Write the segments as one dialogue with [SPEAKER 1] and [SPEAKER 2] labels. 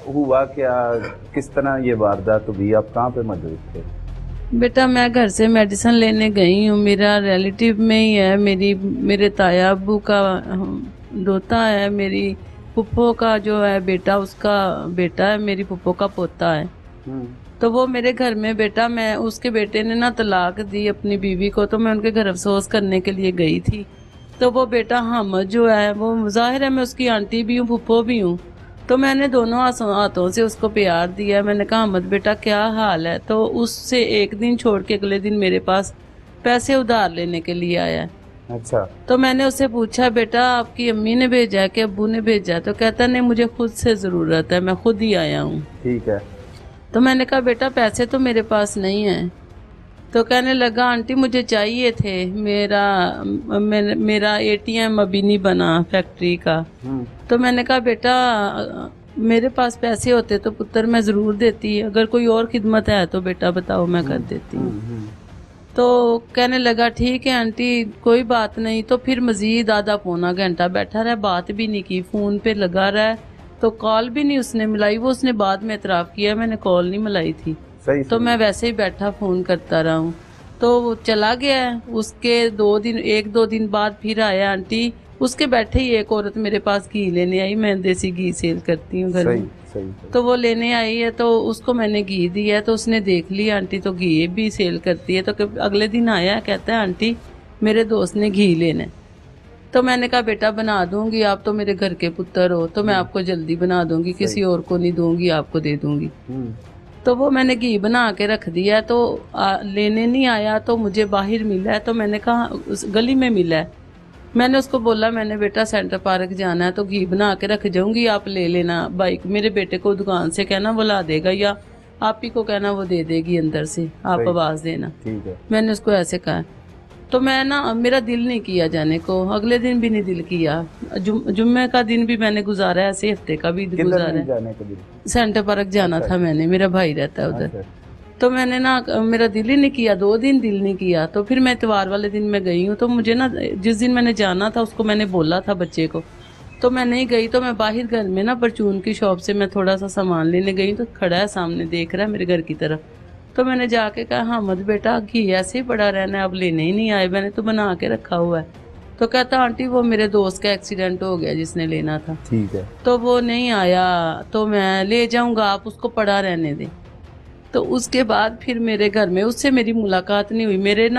[SPEAKER 1] हुआ क्या, किस तरह ये वारदात हुई, आप कहाँ पे मौजूद थे?
[SPEAKER 2] बेटा मैं घर से मेडिसिन लेने गई हूँ। मेरा रिलेटिव में ही है, मेरे ताया अब्बू का दोता है, मेरी फुप्पो का जो है बेटा, उसका बेटा है, मेरी फुप्पो का पोता है। तो वो मेरे घर में, बेटा मैं, उसके बेटे ने ना तलाक दी अपनी बीवी को, तो मैं उनके घर अफसोस करने के लिए गई थी। तो वो बेटा हमद जो है, वो जाहिर है मैं उसकी आंटी भी हूँ, फुप्पो भी हूँ। तो मैंने दोनों हाथों से उसको प्यार दिया। मैंने कहा हमद बेटा क्या हाल है। तो उससे एक दिन छोड़ के अगले दिन मेरे पास पैसे उधार लेने के लिए आया है।
[SPEAKER 1] अच्छा।
[SPEAKER 2] तो मैंने उससे पूछा बेटा आपकी अम्मी ने भेजा है कि अब्बू ने भेजा है? तो कहता नहीं मुझे खुद से ज़रूरत है, मैं खुद ही आया हूँ।
[SPEAKER 1] ठीक है।
[SPEAKER 2] तो मैंने कहा बेटा पैसे तो मेरे पास नहीं है। तो कहने लगा आंटी मुझे चाहिए थे, मेरा एटीएम अभी नहीं बना फैक्ट्री का। तो मैंने कहा बेटा मेरे पास पैसे होते तो पुत्र मैं ज़रूर देती, अगर कोई और खिदमत है तो बेटा बताओ मैं कर देती हूँ। तो कहने लगा ठीक है आंटी कोई बात नहीं। तो फिर मजीद आधा पौना घंटा बैठा रहा, बात भी नहीं की, फ़ोन पे लगा रहा। तो कॉल भी नहीं उसने मिलाई। वो उसने बाद में एतराफ़ किया मैंने कॉल नहीं मिलाई थी।
[SPEAKER 1] सही
[SPEAKER 2] तो मैं वैसे ही बैठा फ़ोन करता रहा हूँ। तो वो चला गया। उसके 2 दिन बाद फिर आया आंटी। उसके बैठे ही एक औरत मेरे पास घी लेने आई, मैं देसी घी सेल करती हूँ घर में।
[SPEAKER 1] सही।
[SPEAKER 2] तो वो लेने आई है, तो उसको मैंने घी दिया है। तो उसने देख लिया आंटी तो घी भी सेल करती है। तो अगले दिन आया कहता है आंटी मेरे दोस्त ने घी लेना है। तो मैंने कहा बेटा बना दूंगी, आप तो मेरे घर के पुत्र हो, तो मैं आपको जल्दी बना दूंगी, किसी और को नहीं दूंगी, आपको दे दूंगी। तो वो मैंने घी बना के रख दिया। तो लेने नहीं आया, तो मुझे बाहर मिला है। तो मैंने कहा उस गली में मिला है। मैंने उसको बोला मैंने बेटा सेंटर पार्क जाना है तो घी बना के रख जाऊंगी, आप ले लेना। बाइक मेरे बेटे को दुकान से कहना वो ला देगा, या आप ही को कहना वो दे देगी अंदर से, आप आवाज़ देना।
[SPEAKER 1] ठीक है।
[SPEAKER 2] मैंने उसको ऐसे कहा। तो मैं ना, मेरा दिल नहीं किया जाने को, अगले दिन भी नहीं दिल किया। जुम्मे का दिन भी मैंने गुजारा, ऐसे हफ्ते का भी गुजारा।
[SPEAKER 1] जाने का दिल?
[SPEAKER 2] सेंटर पार्क जाना था मैंने, मेरा भाई रहता है उधर। तो मैंने ना, मेरा दिल ही नहीं किया, 2 दिन दिल नहीं किया। तो फिर मैं इतवार वाले दिन मैं गई हूँ। तो मुझे ना, जिस दिन मैंने जाना था उसको मैंने बोला था बच्चे को, तो मैं नहीं गई। तो मैं बाहर घर में ना परचून की शॉप से मैं थोड़ा सा सामान लेने गई, तो खड़ा है सामने देख रहा है मेरे घर की तरफ। तो मैंने जाके कहा हाँ मत बेटा घी ऐसे ही पड़ा रहना है, अब लेने ही नहीं आए, मैंने तो बना के रखा हुआ है। तो कहता आंटी वो मेरे दोस्त का एक्सीडेंट हो गया जिसने लेना था।
[SPEAKER 1] ठीक है।
[SPEAKER 2] तो वो नहीं आया, तो मैं ले जाऊंगा, आप उसको पड़ा रहने दें। तो उसके बाद फिर मेरे घर में उससे मेरी मुलाकात नहीं हुई। मेरी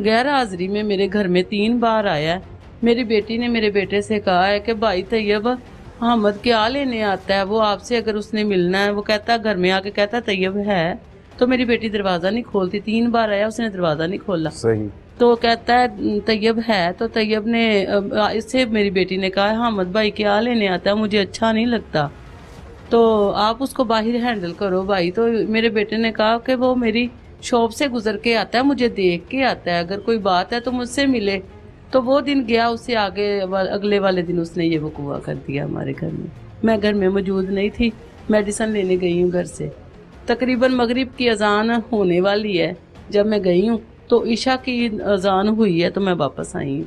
[SPEAKER 2] गैर हाजिरी में मेरे घर में 3 बार आया है। मेरी बेटी ने मेरे बेटे से कहा है कि भाई तैयब अहमद क्या लेने आता है, वो आपसे अगर उसने मिलना है, वो कहता घर में आके कहता तैयब है। तो मेरी बेटी दरवाज़ा नहीं खोलती, 3 बार आया उसने दरवाज़ा नहीं खोला।
[SPEAKER 1] सही।
[SPEAKER 2] तो कहता है तैयब है। तो तैयब ने इससे मेरी बेटी ने कहा अहमद भाई क्या लेने आता है, मुझे अच्छा नहीं लगता, तो आप उसको बाहर हैंडल करो भाई। तो मेरे बेटे ने कहा कि वो मेरी शॉप से गुजर के आता है, मुझे देख के आता है, अगर कोई बात है तो मुझसे मिले। तो वो दिन गया, उससे अगले वाले दिन उसने ये वकूआ कर दिया हमारे घर में। मैं घर में मौजूद नहीं थी, मेडिसिन लेने गई हूँ घर से। तकरीबन मगरिब की अजान होने वाली है जब मैं गई हूँ, तो ईशा की अजान हुई है तो मैं वापस आई हूँ।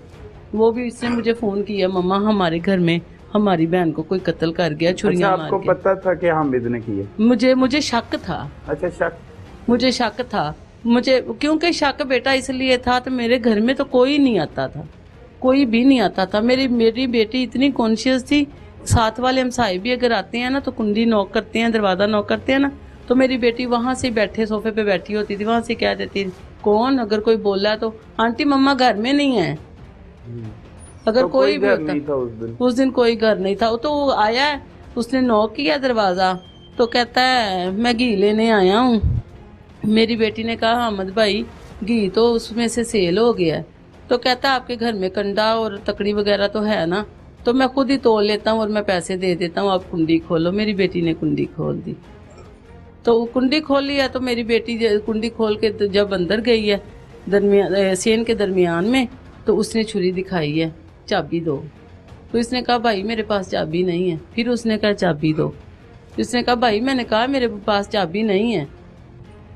[SPEAKER 2] वो भी इसने मुझे फ़ोन किया मम्मा हमारे घर में हमारी बहन को कोई कत्ल कर गया, छुरियां मार के।
[SPEAKER 1] आपको पता था कि हामिद ने किया?
[SPEAKER 2] मुझे शक था।
[SPEAKER 1] अच्छा शक?
[SPEAKER 2] मुझे शक था, मुझे क्योंकि शक बेटा इसलिए था तो मेरे घर में तो कोई नहीं आता था, कोई भी नहीं आता था। मेरी बेटी इतनी कॉन्शियस थी, साथ वाले हमसाए भी अगर आते हैं ना तो कुंडी नॉक करते हैं, दरवाज़ा नॉक करते हैं ना, तो मेरी बेटी वहाँ से बैठे सोफे पे बैठी होती थी, वहाँ से कह देती कौन, अगर कोई बोला तो आंटी मम्मा घर में नहीं है। अगर
[SPEAKER 1] तो
[SPEAKER 2] कोई भी
[SPEAKER 1] घर
[SPEAKER 2] होता,
[SPEAKER 1] नहीं था
[SPEAKER 2] उस दिन कोई घर नहीं था। तो वो आया है, उसने नॉक किया दरवाज़ा, तो कहता है मैं घी लेने आया हूँ। मेरी बेटी ने कहा अहमद भाई घी तो उसमें से सेल हो गया है। तो कहता है आपके घर में कंडा और तकड़ी वगैरह तो है ना, तो मैं खुद ही तोल लेता हूँ और मैं पैसे दे देता हूँ, आप कुंडी खोलो। मेरी बेटी ने कुंडी खोल दी। तो कुंडी खोल लिया, तो मेरी बेटी कुंडी खोल के जब अंदर गई है दरमियान सेन के दरमियान में, तो उसने छुरी दिखाई है, चाबी दो। तो इसने कहा भाई मेरे पास चाबी नहीं है। फिर उसने कहा चाबी दो। इसने कहा भाई मैंने कहा मेरे पास चाबी नहीं है।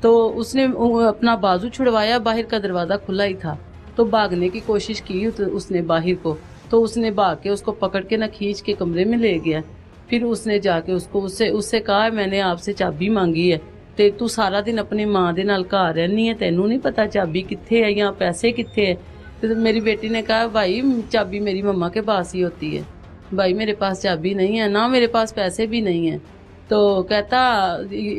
[SPEAKER 2] तो उसने अपना बाजू छुड़वाया, बाहर का दरवाज़ा खुला ही था। तो भागने की कोशिश की उसने बाहर को, तो उसने भाग के उसको पकड़ के ना खींच के कमरे में ले गया। फिर उसने जाके उसको उससे उससे कहा मैंने आपसे चाबी मांगी है ਤੇ ਤੂੰ ਸਾਰਾ ਦਿਨ ਆਪਣੀ ਮਾਂ ਦੇ ਨਾਲ ਘਰ ਰਹਿਨੀ ਹੈ, ਤੈਨੂੰ ਨਹੀਂ ਪਤਾ ਚਾਬੀ ਕਿੱਥੇ ਹੈ ਜਾਂ ਪੈਸੇ ਕਿੱਥੇ ਹੈ। तो मेरी बेटी ने कहा भाई चाबी मेरी मम्मा के पास ही होती है, भाई मेरे पास चाबी नहीं है ना, मेरे पास पैसे भी नहीं है। तो कहता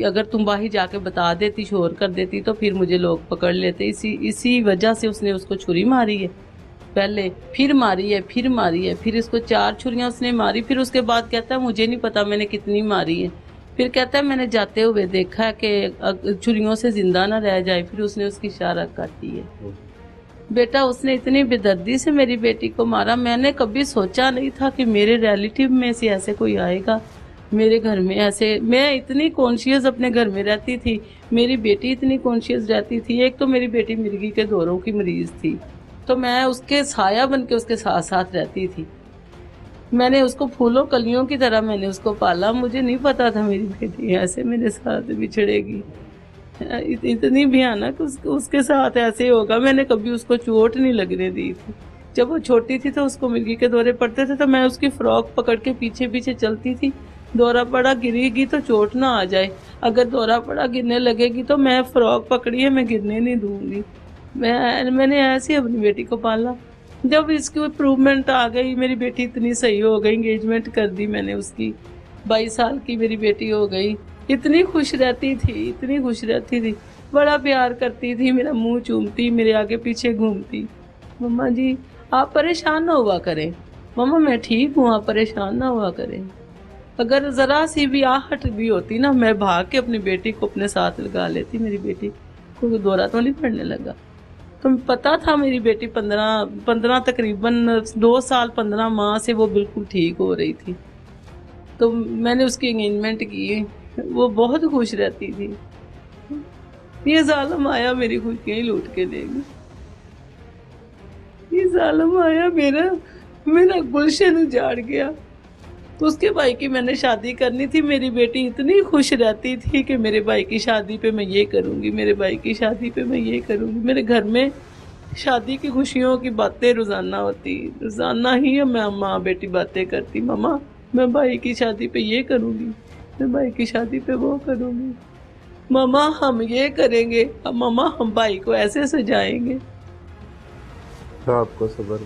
[SPEAKER 2] अगर तुम बाहर जाके बता देती, शोर कर देती तो फिर मुझे लोग पकड़ लेते। इसी वजह से उसने उसको छुरी मारी है, पहले फिर मारी है, फिर मारी है, फिर इसको 4 छुरियां उसने मारी। फिर उसके बाद कहता है मुझे नहीं पता मैंने कितनी मारी है। फिर कहता है मैंने जाते हुए देखा कि छुरियों से जिंदा ना रह जाए, फिर उसने उसकी इशारा काटी है। बेटा उसने इतनी बेदर्दी से मेरी बेटी को मारा, मैंने कभी सोचा नहीं था कि मेरे रिलेटिव में से ऐसे कोई आएगा मेरे घर में ऐसे। मैं इतनी कॉन्शियस अपने घर में रहती थी, मेरी बेटी इतनी कॉन्शियस रहती थी। एक तो मेरी बेटी मिर्गी के दौरों की मरीज थी, तो मैं उसके साया बन के उसके साथ साथ रहती थी। मैंने उसको फूलों कलियों की तरह मैंने उसको पाला। मुझे नहीं पता था मेरी बेटी ऐसे मेरे साथ बिछड़ेगी, इतनी भयानक उसके साथ ऐसे होगा। मैंने कभी उसको चोट नहीं लगने दी थी। जब वो छोटी थी तो उसको मिर्गी के दौरे पड़ते थे तो मैं उसकी फ्रॉक पकड़ के पीछे पीछे चलती थी। दौरा पड़ा गिरेगी तो चोट ना आ जाए, अगर दौरा पड़ा गिरने लगेगी तो मैं फ्रॉक पकड़ी है, मैं गिरने नहीं दूंगी। मैंने ऐसे अपनी बेटी को पाला। जब इसकी इम्प्रूवमेंट आ गई, मेरी बेटी इतनी सही हो गई, एंगेजमेंट कर दी मैंने उसकी, 22 साल की मेरी बेटी हो गई। इतनी खुश रहती थी, इतनी खुश रहती थी, बड़ा प्यार करती थी, मेरा मुंह चूमती, मेरे आगे पीछे घूमती। मम्मा जी आप परेशान ना हुआ करें, मम्मा मैं ठीक हूँ, आप परेशान ना हुआ करें। अगर ज़रा सी भी आहट भी होती ना, मैं भाग के अपनी बेटी को अपने साथ लगा लेती। मेरी बेटी को दौरा तो नहीं पड़ने लगा। तो पता था मेरी बेटी 15 तकरीबन 2 साल 15 माह से वो बिल्कुल ठीक हो रही थी। तो मैंने उसकी एंगेजमेंट की, वो बहुत खुश रहती थी। ये जालिम आया मेरी खुशियाँ ही लूट के देगी। ये जालिम आया मेरा गुलशन उजाड़ गया। उसके भाई की मैंने शादी करनी थी। मेरी बेटी इतनी खुश रहती थी कि मेरे भाई की शादी पे मैं ये करूँगी, मेरे भाई की शादी पे मैं ये करूँगी। मेरे घर में शादी की खुशियों की बातें रोज़ाना होती, रोज़ाना ही मैं माँ बेटी बातें करती। मामा मैं भाई की शादी पे ये करूँगी, मैं भाई की शादी पे वो करूँगी, मामा हम ये करेंगे, मामा हम भाई को ऐसे सजाएंगे।
[SPEAKER 1] तो आपको सब्र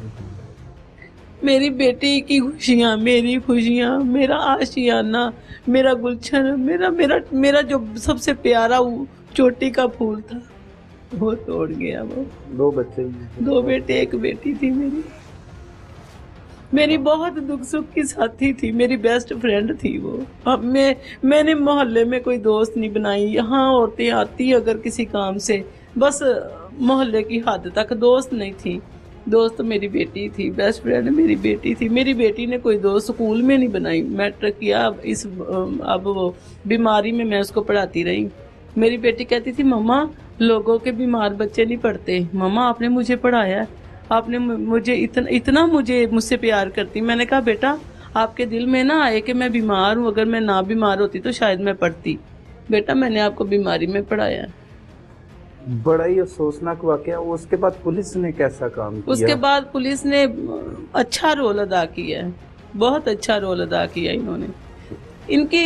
[SPEAKER 2] मेरी बेटी की खुशियाँ, मेरी खुशियाँ, मेरा आशियाना, मेरा गुलशन, मेरा जो सबसे प्यारा चोटी का फूल था वो तोड़ गया। वो
[SPEAKER 1] 2 बच्चे,
[SPEAKER 2] 2 बेटे 1 बेटी थी मेरी बहुत दुख सुख की साथी थी, मेरी बेस्ट फ्रेंड थी वो। अब मैंने मोहल्ले में कोई दोस्त नहीं बनाई। यहाँ औरतें आती अगर किसी काम से, बस मोहल्ले की हद तक, दोस्त नहीं थी। दोस्त मेरी बेटी थी, बेस्ट फ्रेंड मेरी बेटी थी। मेरी बेटी ने कोई दोस्त स्कूल में नहीं बनाई। मैट्रिक किया, अब वो बीमारी में मैं उसको पढ़ाती रही। मेरी बेटी कहती थी मम्मा लोगों के बीमार बच्चे नहीं पढ़ते, मम्मा आपने मुझे पढ़ाया, आपने मुझे इतना मुझसे प्यार करती। मैंने कहा बेटा आपके दिल में ना आए कि मैं बीमार हूँ, अगर मैं ना बीमार होती तो शायद मैं पढ़ती। बेटा मैंने आपको बीमारी में पढ़ाया।
[SPEAKER 1] बड़ा ही अफसोसनाक वाकया। उसके बाद पुलिस ने कैसा काम किया?
[SPEAKER 2] उसके बाद पुलिस ने अच्छा रोल अदा किया है, बहुत अच्छा रोल अदा किया इन्होंने। इनकी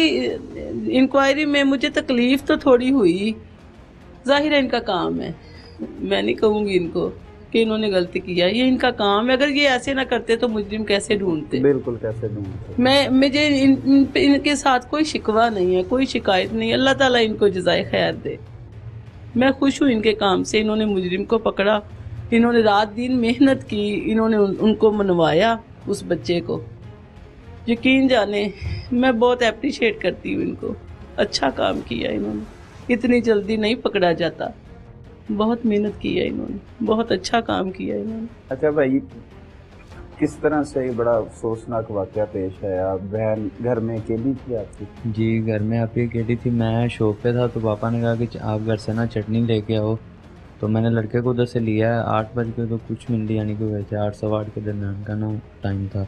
[SPEAKER 2] इंक्वायरी में मुझे तकलीफ तो थोड़ी हुई, जाहिर है इनका काम है, मैं नहीं कहूँगी इनको कि इन्होंने गलती किया, ये इनका काम है। अगर ये ऐसे ना करते तो मुजरिम कैसे ढूंढते? बिल्कुल
[SPEAKER 1] कैसे ढूंढते।
[SPEAKER 2] मुझे इनके साथ कोई शिकवा नहीं है, कोई शिकायत नहीं। अल्लाह ताला इनको जज़ाए खैर दे। मैं खुश हूँ इनके काम से। इन्होंने मुजरिम को पकड़ा, इन्होंने रात दिन मेहनत की, इन्होंने उनको मनवाया उस बच्चे को। यकीन जाने मैं बहुत अप्रिशिएट करती हूँ इनको, अच्छा काम किया इन्होंने। इतनी जल्दी नहीं पकड़ा जाता, बहुत मेहनत की है इन्होंने, बहुत अच्छा काम किया इन्होंने।
[SPEAKER 1] अच्छा भाई, किस तरह से ये बड़ा अफसोसनाक वाकया पेश आया? बहन घर में अकेली थी आपकी?
[SPEAKER 3] जी घर में आप ही अकेली थी। मैं शॉप पे था तो पापा ने कहा कि आप घर से ना चटनी लेके आओ। तो मैंने लड़के को उधर से लिया है। 8 बज के तो कुछ मिनट यानी कि वैसे 8 सवा 8 के दरमियान का ना टाइम था।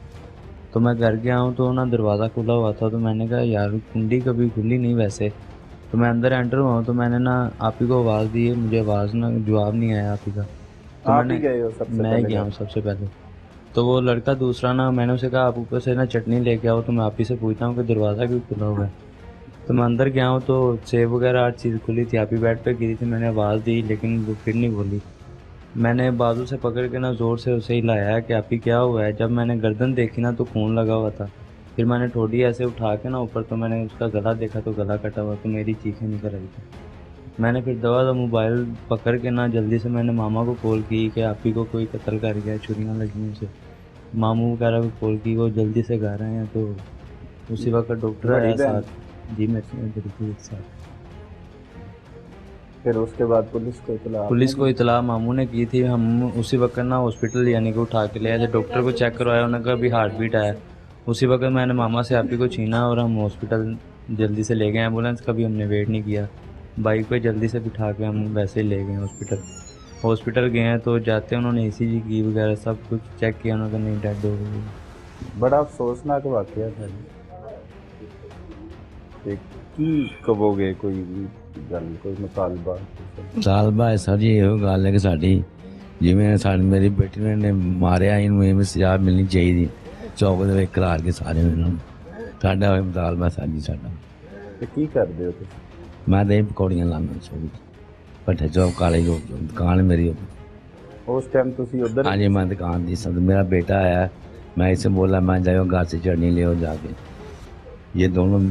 [SPEAKER 3] तो मैं घर गया हूँ तो ना दरवाज़ा खुला हुआ था। तो मैंने कहा यार कुंडी कभी खुली नहीं वैसे। तो मैं अंदर एंटर हुआ हूँ तो मैंने ना आप ही को आवाज़ दी है, मुझे आवाज़ ना जवाब नहीं आया आप ही का। तो
[SPEAKER 1] आप ही गए हो सबसे?
[SPEAKER 3] मैं गया हूँ सबसे पहले। तो तो वो लड़का दूसरा ना, मैंने उसे कहा आप ऊपर से ना चटनी लेके आओ, तो मैं आप ही से पूछता हूँ कि दरवाज़ा क्यों खुला हुआ है। तो मैं अंदर गया हूँ तो सेब वगैरह हर चीज़ खुली थी, आप ही बेड पे गिरी थी, मैंने आवाज़ दी लेकिन वो फिर नहीं बोली। मैंने बाजू से पकड़ के ना ज़ोर से उसे हिलाया है कि आप ही क्या हुआ है। जब मैंने गर्दन देखी ना तो खून लगा हुआ था। फिर मैंने ठोडी ऐसे उठा के ना ऊपर, तो मैंने उसका गला देखा तो गला कटा हुआ, तो मेरी चीखें निकल आई थी। मैंने फिर दवा मोबाइल पकड़ के ना जल्दी से मैंने मामा को कॉल की कि आप ही को कोई कत्ल कर गया, छुरियाँ लगी हैं उसे। मामू वगैरह को कॉल की, वो जल्दी से घर आए हैं। तो उसी वक्त डॉक्टर
[SPEAKER 1] बड़ी
[SPEAKER 3] आया
[SPEAKER 1] बहन?
[SPEAKER 3] साथ। जी मेरे बिल्कुल एक साथ।
[SPEAKER 1] फिर उसके बाद पुलिस को इतला
[SPEAKER 3] पुलिस
[SPEAKER 1] आपने
[SPEAKER 3] को
[SPEAKER 1] दी?
[SPEAKER 3] इतला मामू ने की थी। हम उसी वक्त ना हॉस्पिटल यानी कि उठा के ले आए थे, डॉक्टर को चेक करवाया, उन्होंने कहा अभी हार्ट बीट आया। उसी वक्त मैंने मामा से आप ही को छीना और हम हॉस्पिटल जल्दी से ले गए। एम्बुलेंस का भी हमने वेट नहीं किया, बाइक पे जल्दी से बिठा के हम वैसे ही ले गए हॉस्पिटल गए हैं तो जाते उन्होंने ECG की वगैरह सब कुछ चेक किया, उन्होंने कहा नहीं डेड हो गई।
[SPEAKER 1] बड़ा अफसोसनाक वाकया था जी। ਤੇ ਕੀ ਕਹੋਗੇ ਕੋਈ ਵੀ ਗੱਲ, ਕੋਈ ਮੁਤਾਲਬਾ?
[SPEAKER 4] ਤਾਲਬਾ ਹੈ ਸਰ ਜੀ ਇਹੋ ਗੱਲ ਹੈ ਕਿ ਸਾਡੀ ਜਿਵੇਂ ਸਾਡੀ ਮੇਰੀ ਬੇਟੀ ਨੇ ਮਾਰਿਆ ਇਹਨੂੰ ਇਵੇਂ ਸਜ਼ਾ ਮਿਲਣੀ ਚਾਹੀਦੀ, ਚੌਕ ਦੇ ਵਿੱਚ ਘਲਾੜ ਕੇ ਸਾਰੇ ਇਹਨਾਂ ਨੂੰ। ਸਾਡਾ ਇਹ ਮੁਤਾਲਬਾ ਸਰ ਜੀ ਸਾਡਾ।
[SPEAKER 1] ਤੇ ਕੀ ਕਰਦੇ ਹੋ ਤੁਸੀਂ?
[SPEAKER 4] ਮੈਂ ਤਾਂ ਇਹ ਪਕੌੜੀਆਂ ਲਾਉਂਦਾ ਸੋਰੀ ਭੱਠੇ ਚੌਕ ਕਾਲੇ ਜੋ ਦੁਕਾਨ ਮੇਰੀ।
[SPEAKER 1] ਉਸ ਟਾਈਮ ਤੁਸੀਂ ਉਧਰ?
[SPEAKER 4] हाँ जी मैं दुकान दी सब, मेरा बेटा आया, मैं इसे बोला मैं जाओ घर से चटनी ले जाके। ये दोनों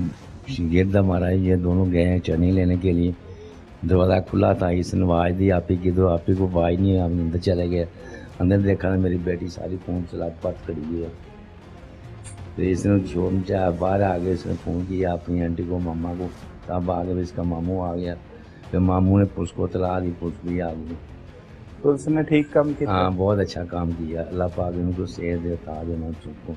[SPEAKER 4] गिरदा मारा है, ये दोनों गए हैं चटनी लेने के लिए। दरवाज़ा खुला था, इसने आवाज़ दी आप ही की, तो आप ही को आवाज़ नहीं है, हम अंदर चले गए। अंदर देखा ना मेरी बेटी सारी फ़ोन चला पट खड़ी हुई है। तो इसने शोर मचाया, बाहर आ गए, इसने फ़ोन किया अपनी आंटी को, मामा को, तब आ गए। इसका मामू आ गया, फिर मामू ने पुलिस को इतला दी, पुलिस भी आ गई।
[SPEAKER 1] ਪੁਲਿਸ ਨੇ ਠੀਕ ਕੰਮ ਕੀਤਾ?
[SPEAKER 4] हाँ बहुत अच्छा काम किया, अल्लाह पाक इनको सेहत दे, ताज देना सबको।